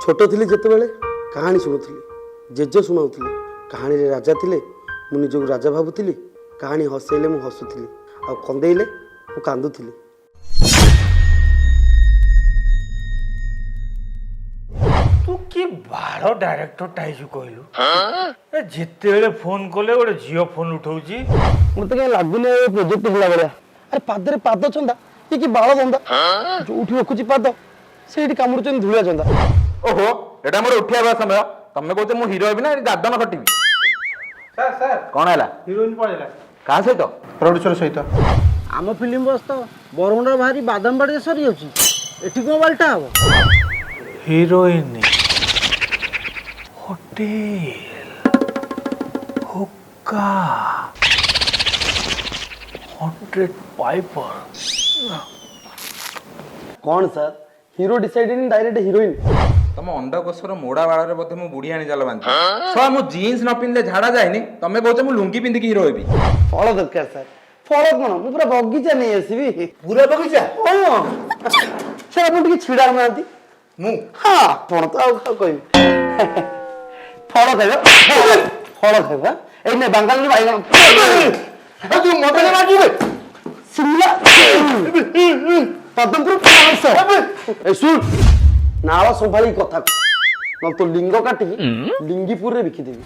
छोट थी जिते कहानी शुणुली जेज शुणाऊली कहानी राजा थिले मु निजक राजा भावुली कहानी हसैले मु हसुली आ कंदेले मु कांदुली। तू कि बार डायरेक्टर टाइजु कहलु जिते फोन कले गोटे झील फोन उठाऊची मत कहीं लगुनि प्रोजेक्ट होला भाया। अरे पादरे पाद चंदा कि बाल दंदा जो रखुची पाद से कामुड़ुचन धूलिया चंदा। ओहो एटा मोर उठिया समय तमे कहते मु हीरो हेबी ना दादन खटिबी। सर सर कौन है हीरोइन पळेला का सहित प्रोड्यूसर सहित आम फिल्म बस तो बरमुंडा बाहरी बादामबाड़ी सरी जाऊँ एटी कौन बाल्टा हम हीरोइन होटल हुक्का 100 पाइपर कौन sir hero decide direct heroine तम अंडकोशर मोड़ा बाड़े बोधे मु बुढ़ी आनी जाल बांधी सो मु जीन्स न पिंधे झाड़ा जाएनी तमे कहते मु लुंगी पिंधिकी हीरो हेबी। फल दरकार सर फल कौन मुझे पूरा बगीचा नहीं आसबि पूरा बगीचा सर आप छिड़ा ना मु हाँ आपण तो आउ कहबी फल खाइबा फल खाइबा एने बांगाल बाइगण तू मते मारबे सिमला पदमपुर पास ए सुन नाଳ संभाली कथा न तो लिंग काटी लिंगीपुर रे बिकी देबी।